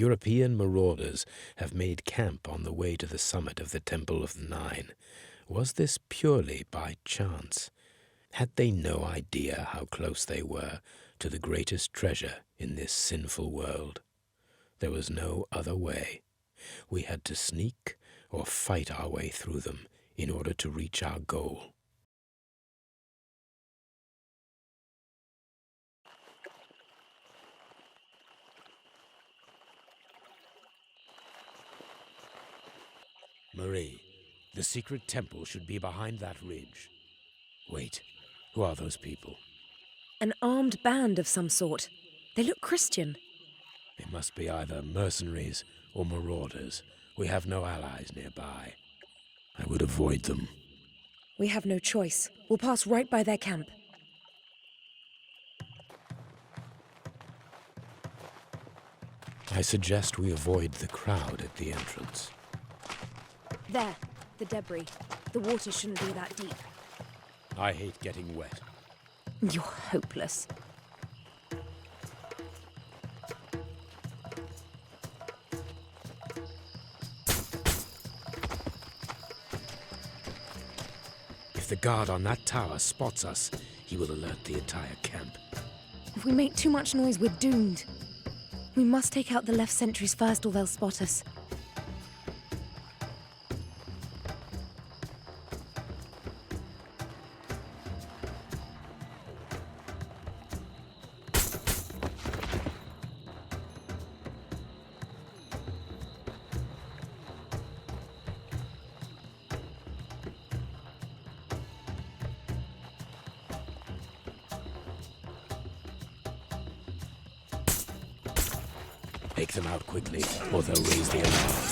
European marauders have made camp on the way to the summit of the Temple of the Nine. Was this purely by chance? Had they no idea how close they were to the greatest treasure in this sinful world? There was no other way. We had to sneak or fight our way through them in order to reach our goal. Marie, the secret temple should be behind that ridge. Wait, who are those people? An armed band of some sort. They look Christian. They must be either mercenaries or marauders. We have no allies nearby. I would avoid them. We have no choice. We'll pass right by their camp. I suggest we avoid the crowd at the entrance. There, the debris. The water shouldn't be that deep. I hate getting wet. You're hopeless. If the guard on that tower spots us, he will alert the entire camp. If we make too much noise, we're doomed. We must take out the left sentries first, or they'll spot us. Take them out quickly, or they'll raise the alarm.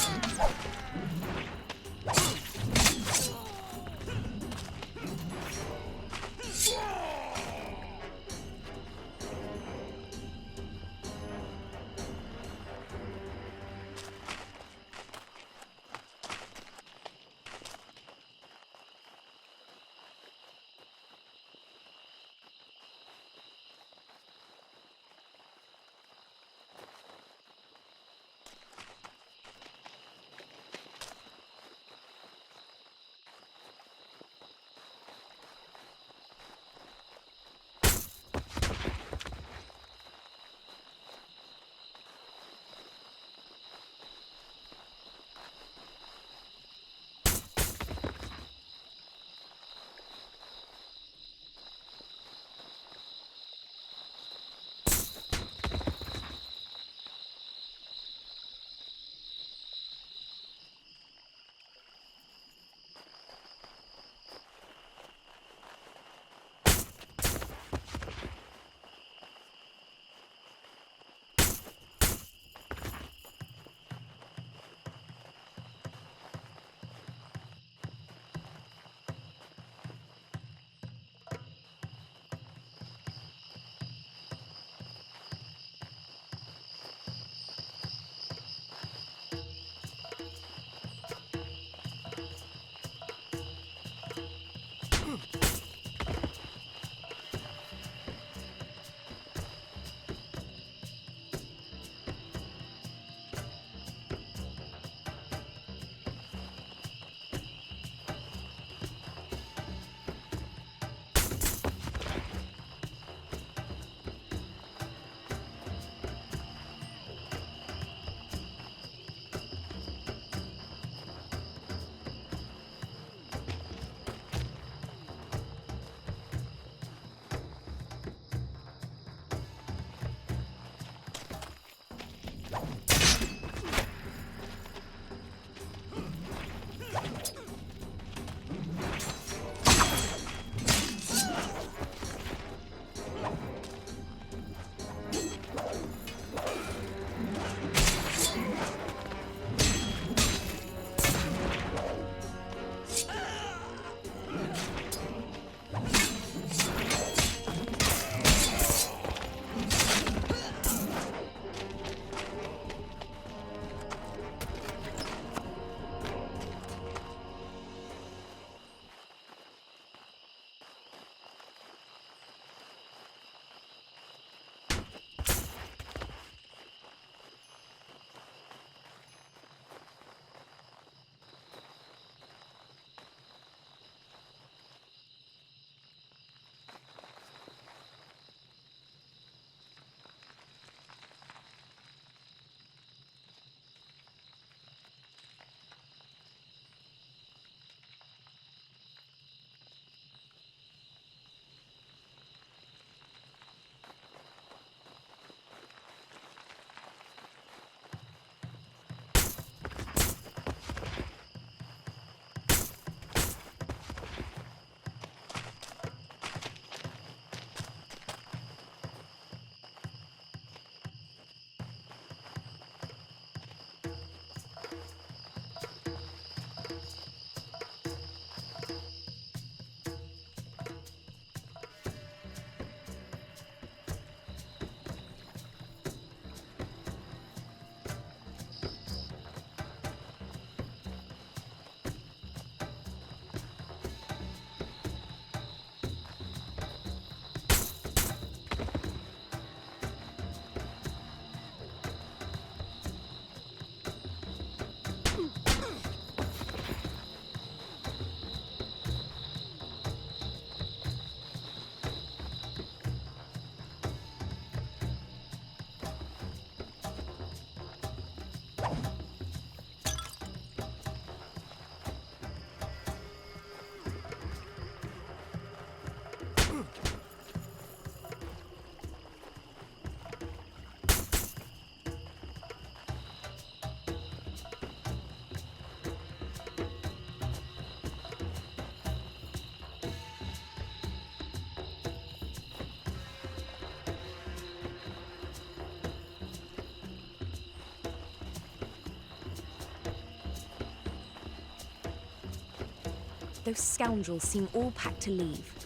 those scoundrels seem all packed to leave.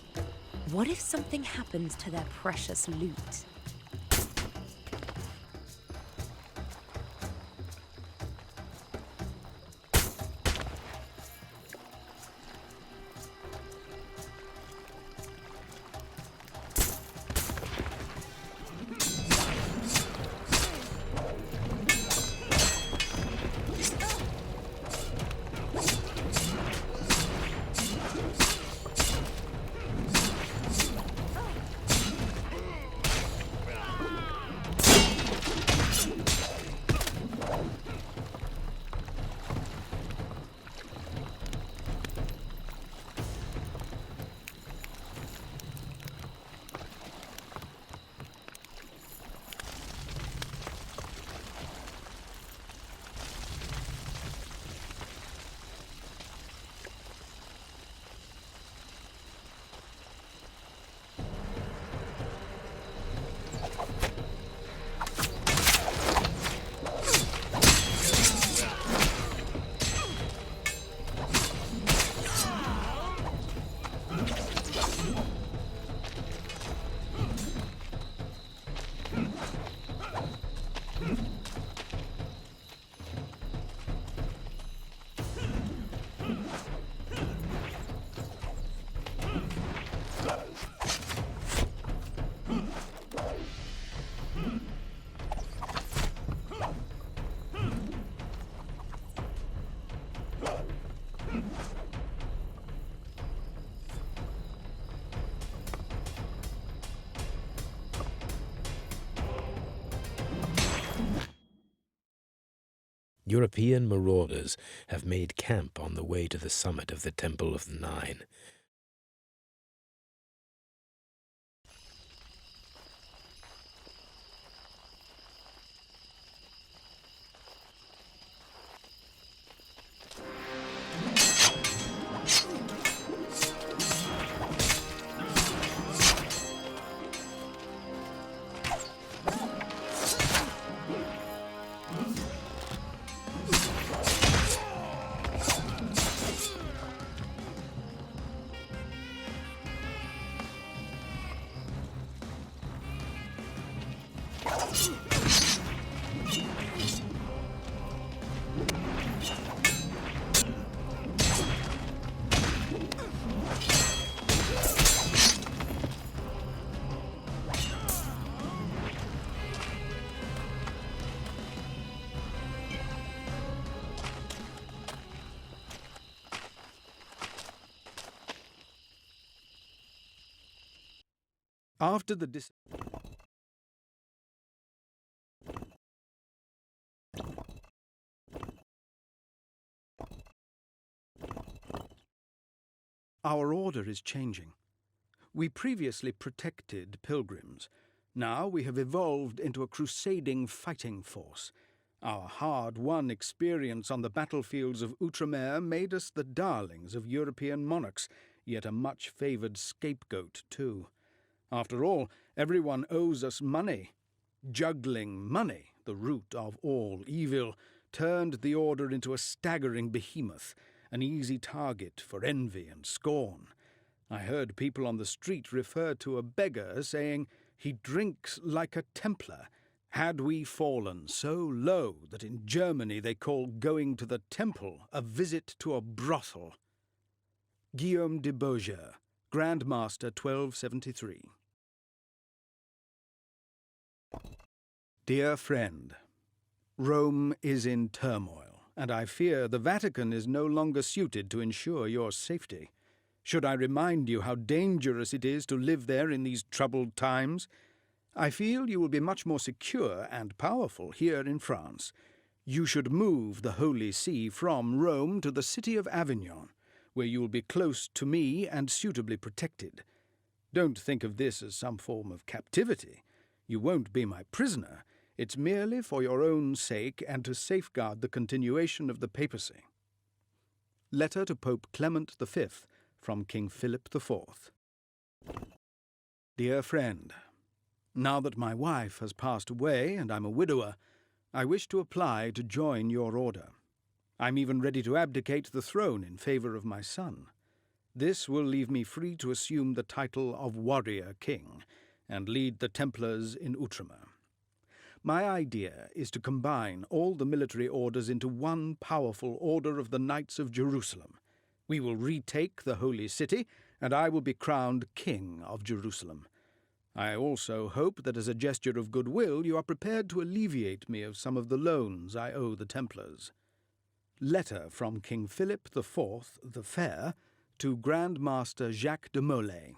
What if something happens to their precious loot? European marauders have made camp on the way to the summit of the Temple of the Nine. After the Our order is changing. We previously protected pilgrims. Now we have evolved into a crusading fighting force. Our hard-won experience on the battlefields of Outremer made us the darlings of European monarchs, yet a much-favoured scapegoat too. After all, everyone owes us money. Juggling money, the root of all evil, turned the order into a staggering behemoth, an easy target for envy and scorn. I heard people on the street refer to a beggar saying, "He drinks like a Templar." Had we fallen so low that in Germany they call going to the temple a visit to a brothel? Guillaume de Beaujeu, Grand Master 1273. Dear friend, Rome is in turmoil, and I fear the Vatican is no longer suited to ensure your safety. Should I remind you how dangerous it is to live there in these troubled times? I feel you will be much more secure and powerful here in France. You should move the Holy See from Rome to the city of Avignon, where you will be close to me and suitably protected. Don't think of this as some form of captivity. You won't be my prisoner. It's merely for your own sake and to safeguard the continuation of the papacy. Letter to Pope Clement V from King Philip IV. Dear friend, now that my wife has passed away and I'm a widower, I wish to apply to join your order. I'm even ready to abdicate the throne in favour of my son. This will leave me free to assume the title of Warrior King and lead the Templars in Outremer. My idea is to combine all the military orders into one powerful Order of the Knights of Jerusalem. We will retake the Holy City, and I will be crowned King of Jerusalem. I also hope that as a gesture of goodwill you are prepared to alleviate me of some of the loans I owe the Templars. Letter from King Philip IV the Fair to Grand Master Jacques de Molay.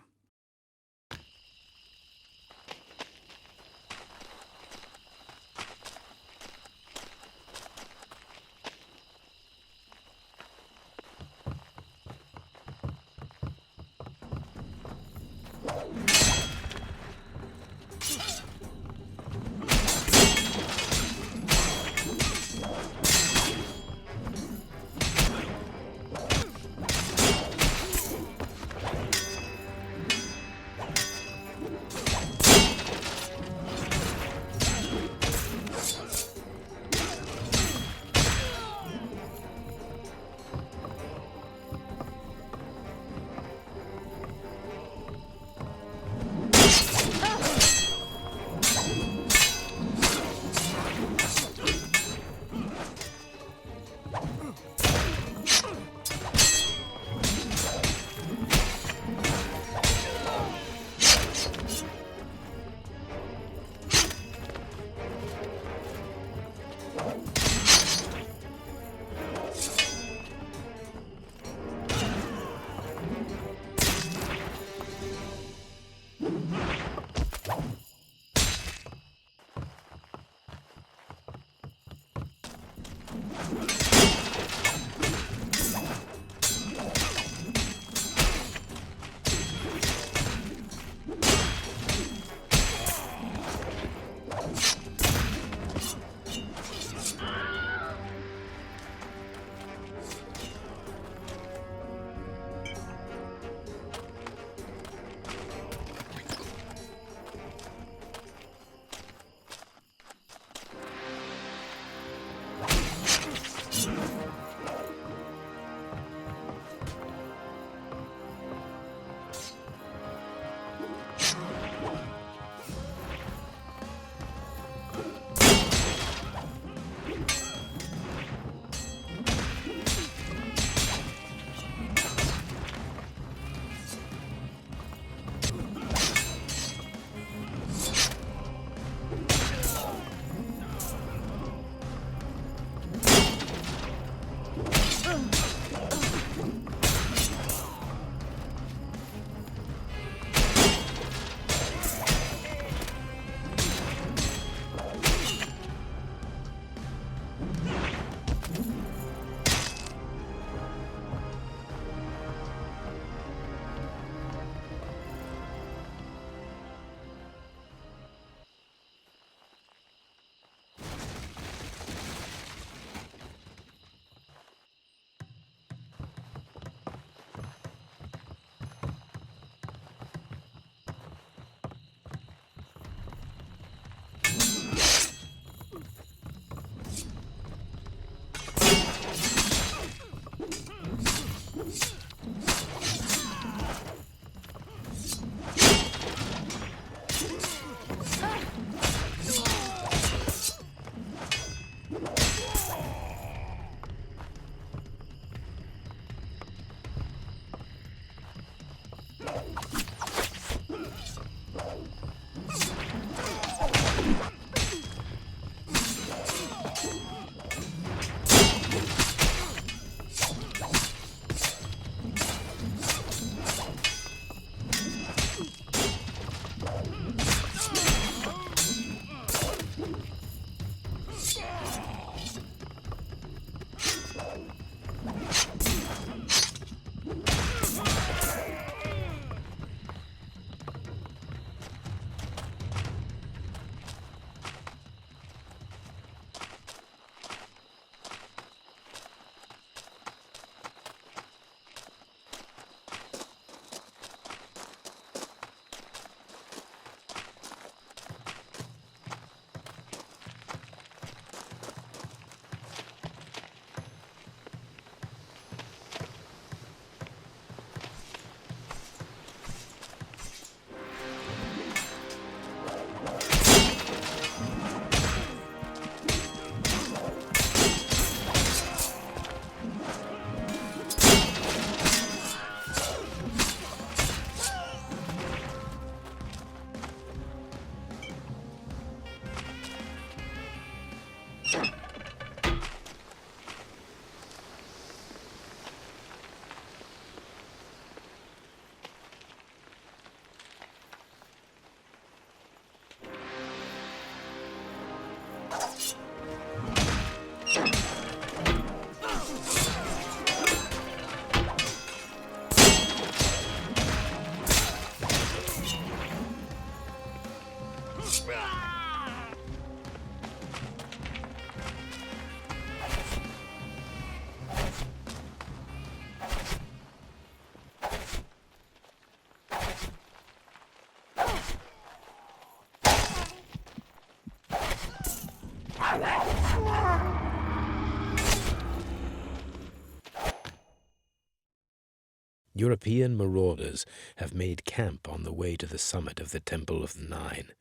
European marauders have made camp on the way to the summit of the Temple of the Nine.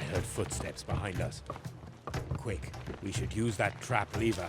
I heard footsteps behind us. Quick, we should use that trap lever.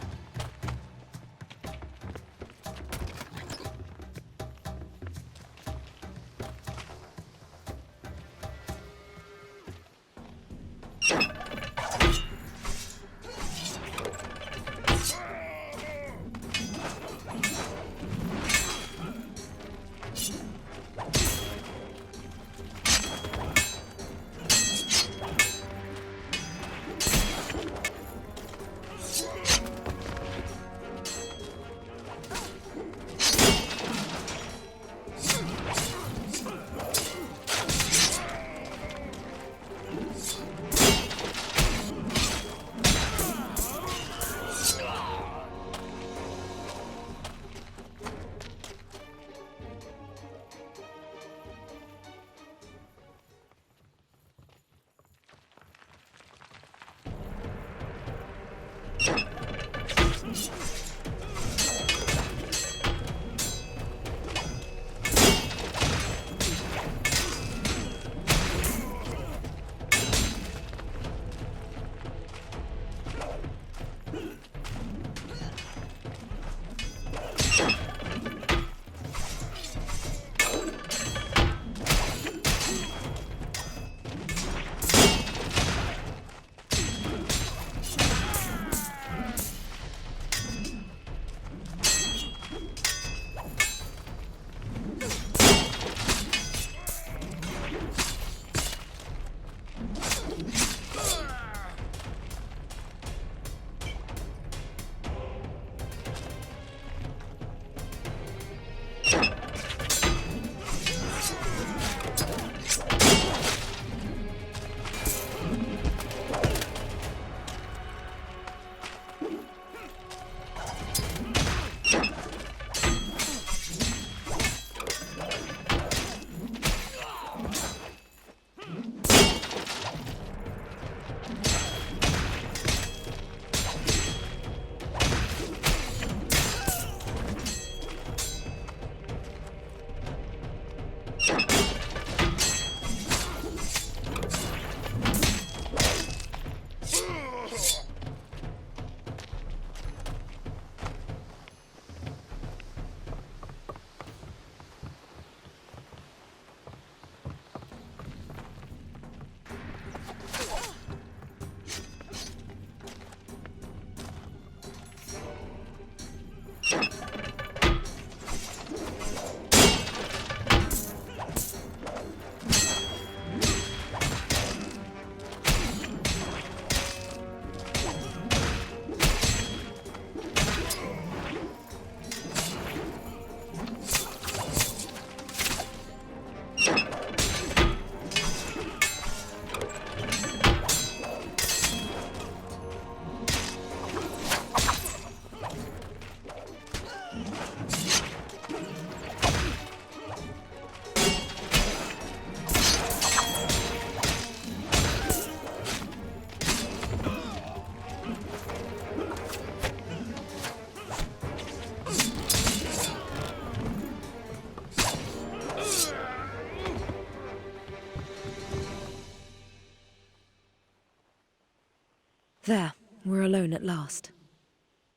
There, we're alone at last.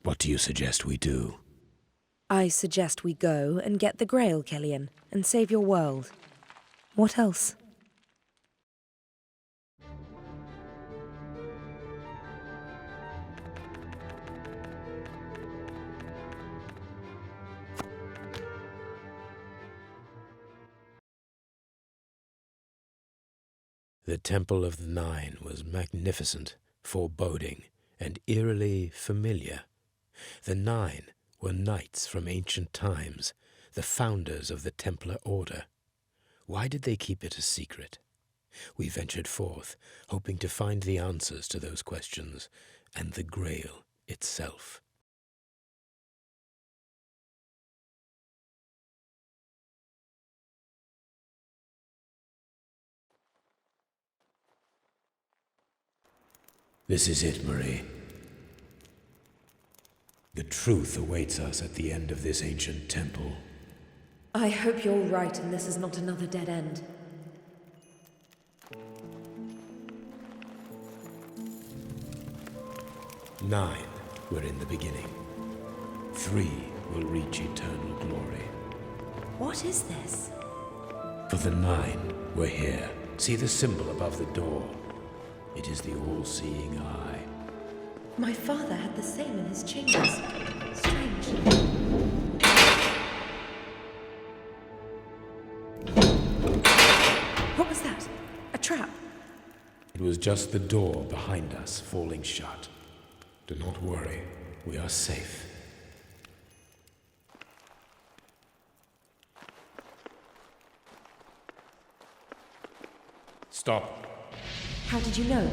What do you suggest we do? I suggest we go and get the Grail, Kellyan, and save your world. What else? The Temple of the Nine was magnificent, foreboding, and eerily familiar. The Nine were knights from ancient times, the founders of the Templar Order. Why did they keep it a secret? We ventured forth, hoping to find the answers to those questions, and the Grail itself. This is it, Marie. The truth awaits us at the end of this ancient temple. I hope you're right and this is not another dead end. Nine were in the beginning. 3 will reach eternal glory. What is this? For the 9 were here. See the symbol above the door. It is the all-seeing eye. My father had the same in his chambers. Strange. What was that? A trap? It was just the door behind us falling shut. Do not worry, we are safe. Stop. How did you know?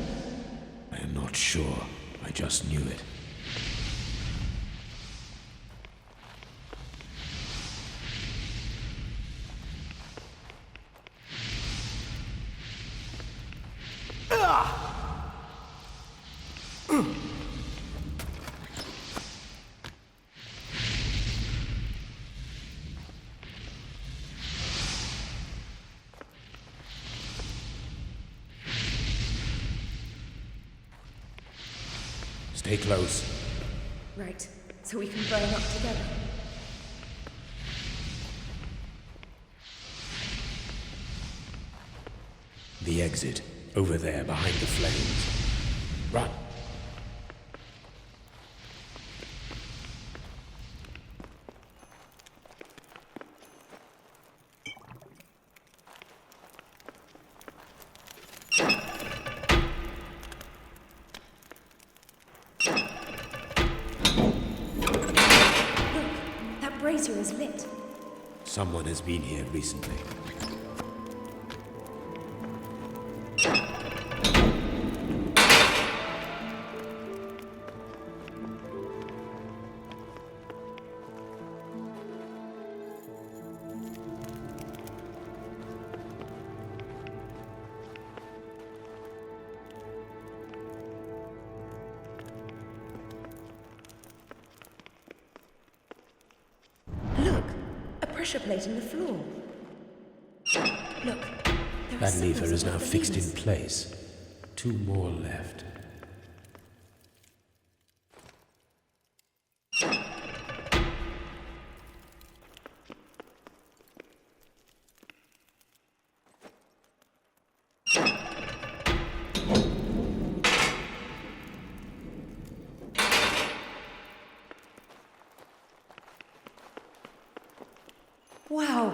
I am not sure. I just knew it. Stay close. Right, so we can burn up together. The exit, over there behind the flames. Run. Brazier is lit. Someone has been here recently. Look, a pressure plate in the floor. Look, there That are lever symbols is now above the fixed in levers. place. 2 more left. Wow,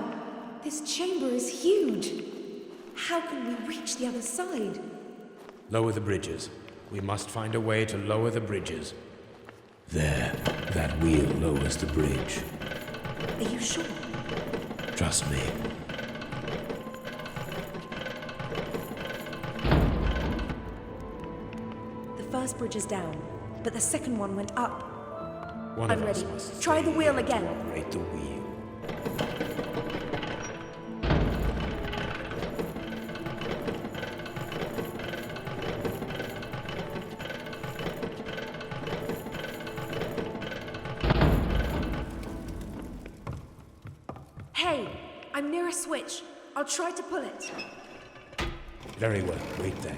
this chamber is huge. How can we reach the other side? Lower the bridges. We must find a way to lower the bridges. There, that wheel lowers the bridge. Are you sure? Trust me. The first bridge is down, but the second one went up. One I'm of us ready. must Try stay the wheel here to again. operate the wheel. Hey, I'm near a switch. I'll try to pull it. Very well. Wait there.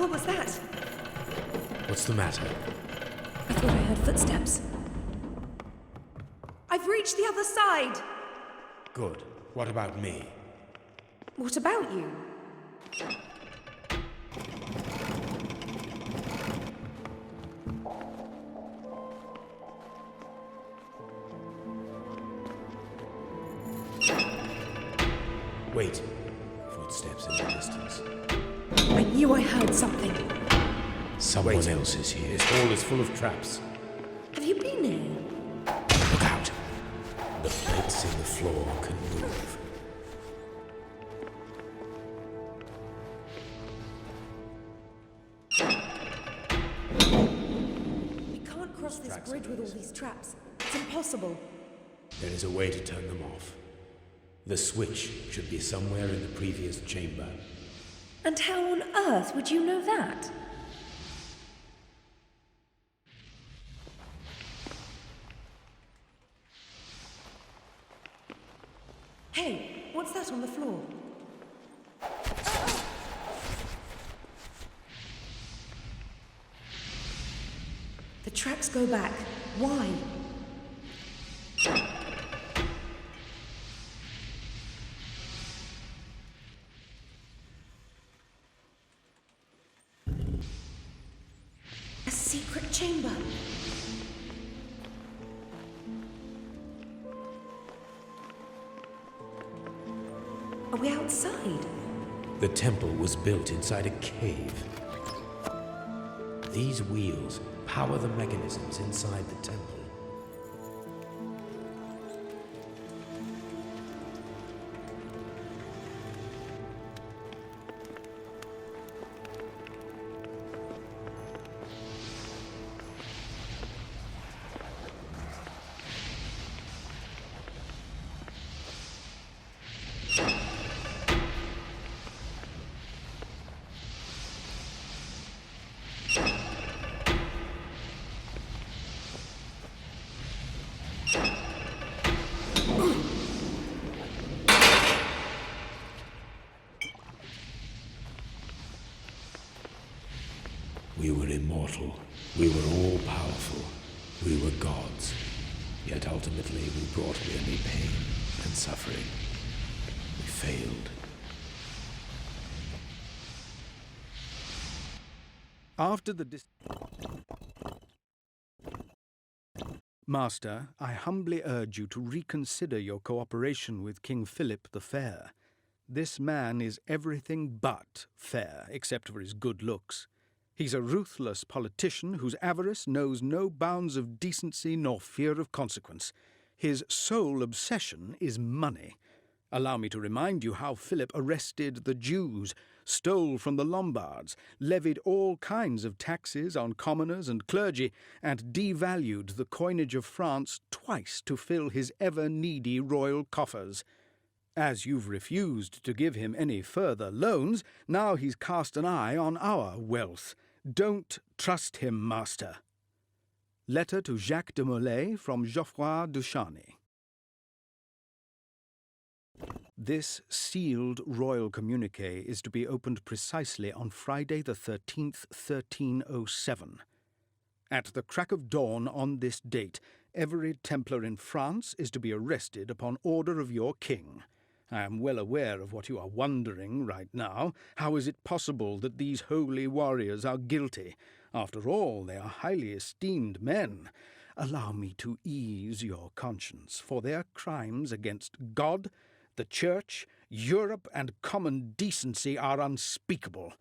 What was that? What's the matter? I thought I heard footsteps. I've reached the other side! Good. What about me? What about you? Wait. Footsteps in the distance. I knew I heard something. Someone else is here. This hall is full of traps. Have you been here? Look out! The plates in the floor can move. We can't cross this bridge with all these traps. It's impossible. There is a way to turn them off. The switch should be somewhere in the previous chamber. And how on earth would you know that? Hey, what's that on the floor? The tracks go back. Why? A secret chamber. Are we outside? The temple was built inside a cave. These wheels power the mechanisms inside the temple. We were immortal. We were all powerful. We were gods. Yet ultimately we brought only pain and suffering. We failed. After the Master, I humbly urge you to reconsider your cooperation with King Philip the Fair. This man is everything but fair, except for his good looks. He's a ruthless politician whose avarice knows no bounds of decency nor fear of consequence. His sole obsession is money. Allow me to remind you how Philip arrested the Jews, stole from the Lombards, levied all kinds of taxes on commoners and clergy, and devalued the coinage of France twice to fill his ever-needy royal coffers. As you've refused to give him any further loans, now he's cast an eye on our wealth. Don't trust him, Master. Letter to Jacques de Molay from Geoffroy de Charny. This sealed royal communique is to be opened precisely on Friday the 13th, 1307. At the crack of dawn on this date, every Templar in France is to be arrested upon order of your king. I am well aware of what you are wondering right now. How is it possible that these holy warriors are guilty? After all, they are highly esteemed men. Allow me to ease your conscience, for their crimes against God, the Church, Europe, and common decency are unspeakable.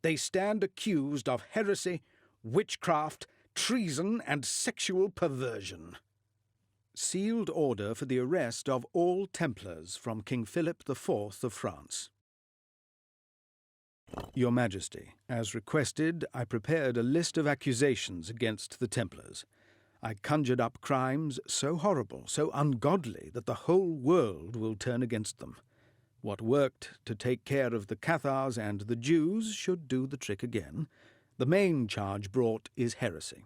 They stand accused of heresy, witchcraft, treason, and sexual perversion. Sealed order for the arrest of all Templars from King Philip IV of France. Your Majesty, as requested, I prepared a list of accusations against the Templars. I conjured up crimes so horrible, so ungodly, that the whole world will turn against them. What worked to take care of the Cathars and the Jews should do the trick again. The main charge brought is heresy.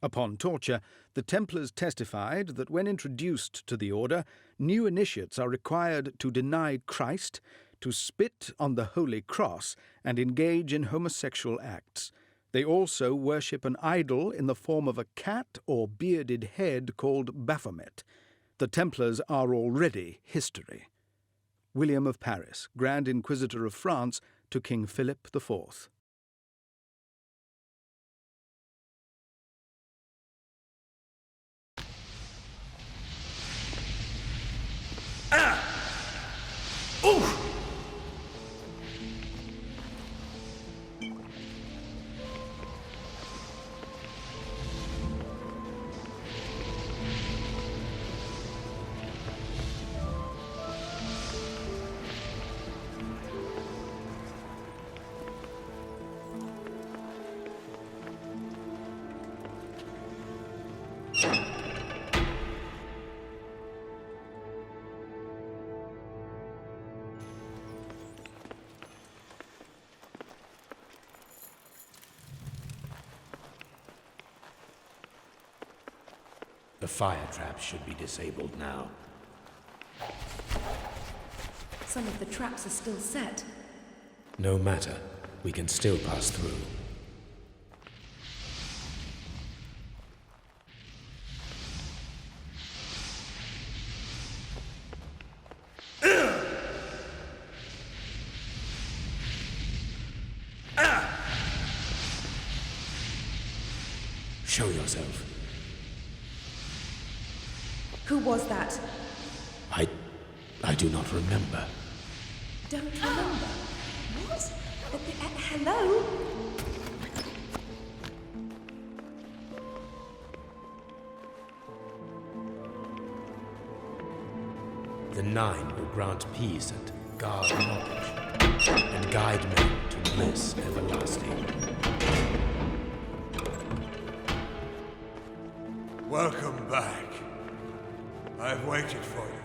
Upon torture, the Templars testified that when introduced to the order, new initiates are required to deny Christ, to spit on the Holy Cross and engage in homosexual acts. They also worship an idol in the form of a cat or bearded head called Baphomet. The Templars are already history. William of Paris, Grand Inquisitor of France to King Philip IV. The fire traps should be disabled now. Some of the traps are still set. No matter. We can still pass through. Show yourself. Who was that? I do not remember. Don't remember. What? Hello? The Nine will grant peace and guard knowledge, and guide men to bliss everlasting. Welcome back. I've waited for you.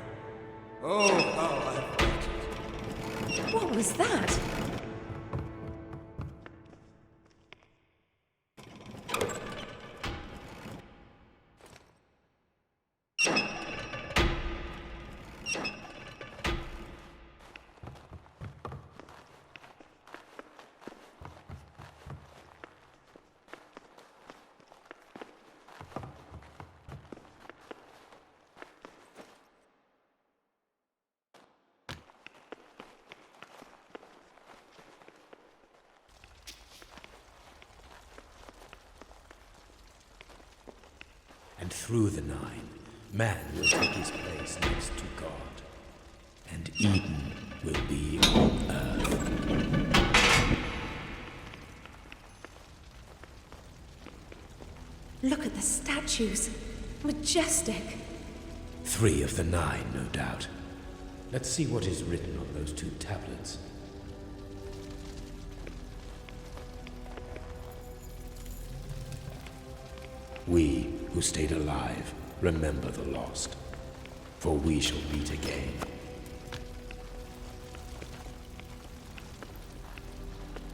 Oh, how I've waited. What was that? And through the Nine, man will take his place next to God, and Eden will be on earth. Look at the statues. Majestic. 3 of the 9, no doubt. Let's see what is written on those 2 tablets. We who stayed alive remember the lost, for we shall meet again.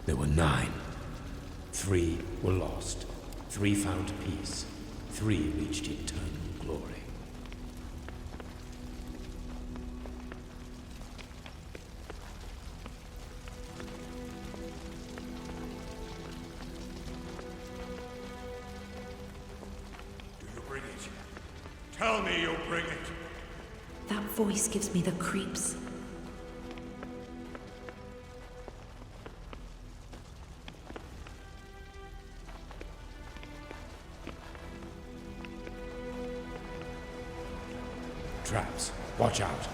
There were 9. 3 were lost. 3 found peace. 3 reached eternal glory. Tell me you'll bring it. That voice gives me the creeps. Traps. Watch out.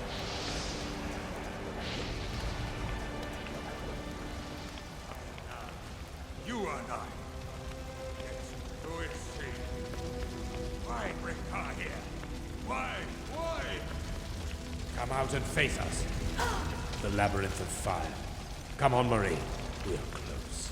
You are not. Yes, who is she? Why bring her here? Why? Why? Come out and face us. The labyrinth of fire. Come on, Marie. We are close.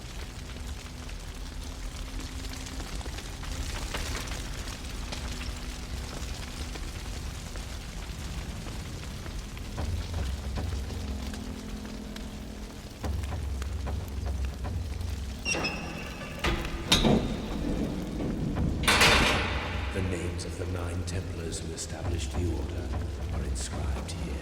The names of the 9 Templars who established the Order are inscribed here.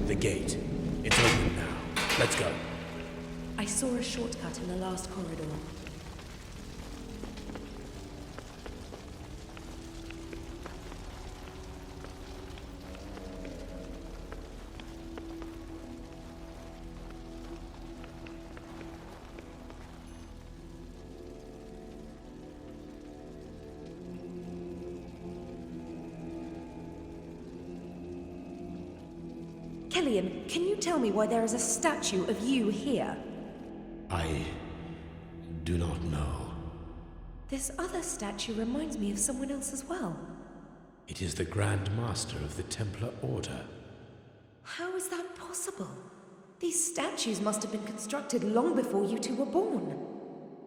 The gate. It's open now. Let's go. I saw a shortcut in the last corridor. Killian, can you tell me why there is a statue of you here? I do not know. This other statue reminds me of someone else as well. It is the Grand Master of the Templar Order. How is that possible? These statues must have been constructed long before you two were born.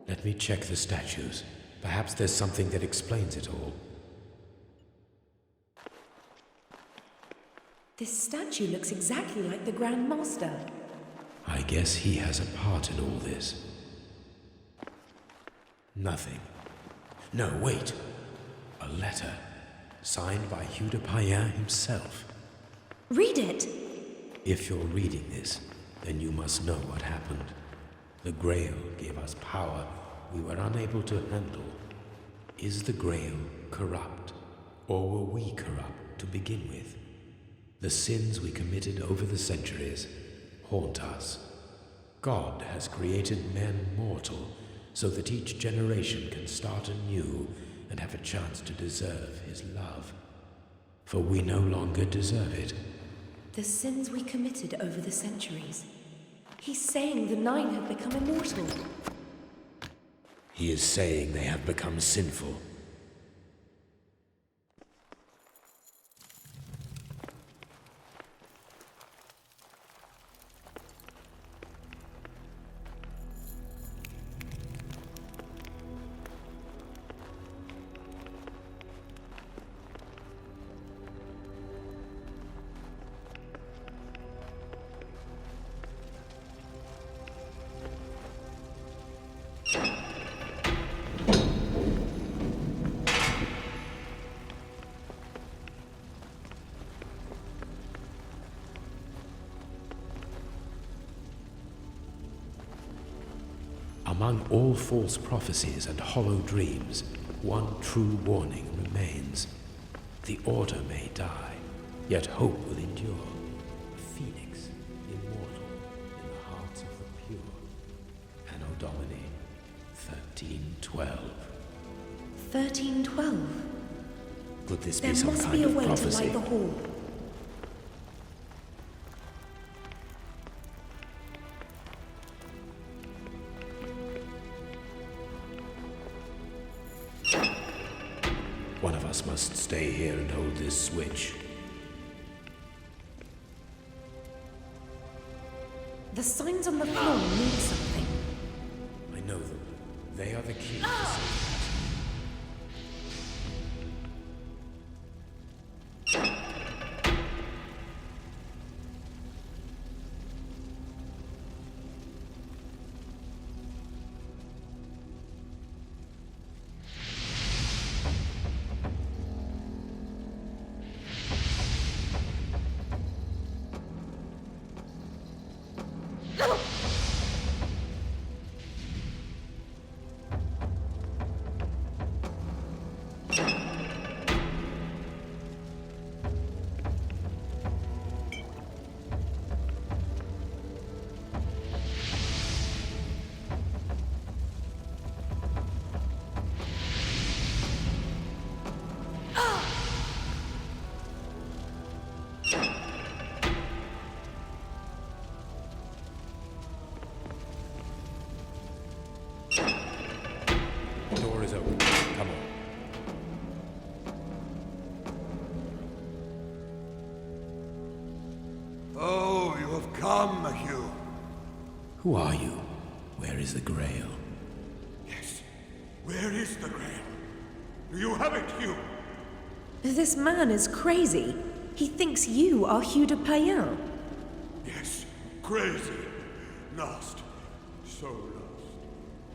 Let me check the statues. Perhaps there's something that explains it all. This statue looks exactly like the Grand Master. I guess he has a part in all this. Nothing. No, wait. A letter. Signed by Hugh de Payen himself. Read it! If you're reading this, then you must know what happened. The Grail gave us power we were unable to handle. Is the Grail corrupt? Or were we corrupt to begin with? The sins we committed over the centuries haunt us. God has created men mortal so that each generation can start anew and have a chance to deserve his love. For we no longer deserve it. The sins we committed over the centuries. He's saying the Nine have become immortal. He is saying they have become sinful. Among all false prophecies and hollow dreams, one true warning remains. The Order may die, yet hope will endure. A phoenix, immortal in the hearts of the pure. Anno Domini, 1312. 1312? Could this be There some must kind be a of way to prophecy? light the hall. One of us must stay here and hold this switch. The signs on the floor mean something. I know them. They are the key. The door is open. Come on. Oh, you have come, Hugh. Who are you? Where is the Grail? Yes. Where is the Grail? Do you have it, Hugh? This man is crazy. He thinks you are Hugh de Payen. Yes, crazy. Lost. So lost.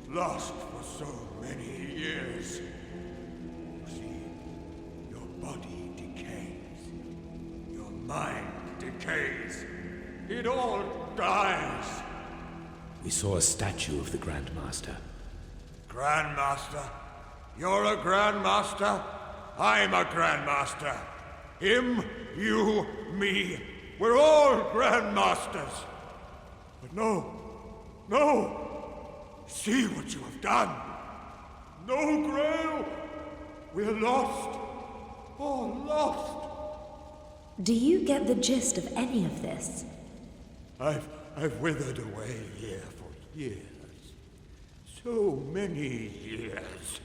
Lost for so many years. See, your body decays. Your mind decays. It all dies. We saw a statue of the Grand Master. Grandmaster? You're a Grandmaster? I'm a Grandmaster. Him, you, me, we're all Grandmasters. But no, see what you have done. No Grail. We're lost. All lost. Do you get the gist of any of this? I've withered away here for years. So many years.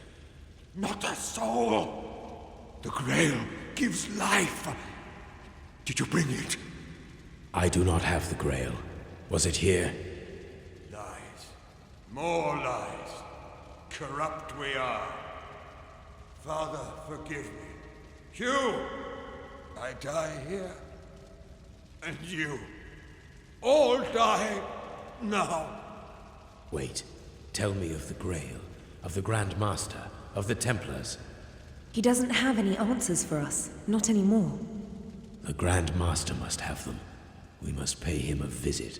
Not a soul. The Grail gives life. Did you bring it? I do not have the Grail. Was it here? Lies. More lies. Corrupt we are. Father, forgive me. Hugh! I die here. And you. All die now. Wait. Tell me of the Grail, of the Grand Master, of the Templars. He doesn't have any answers for us. Not anymore. The Grand Master must have them. We must pay him a visit.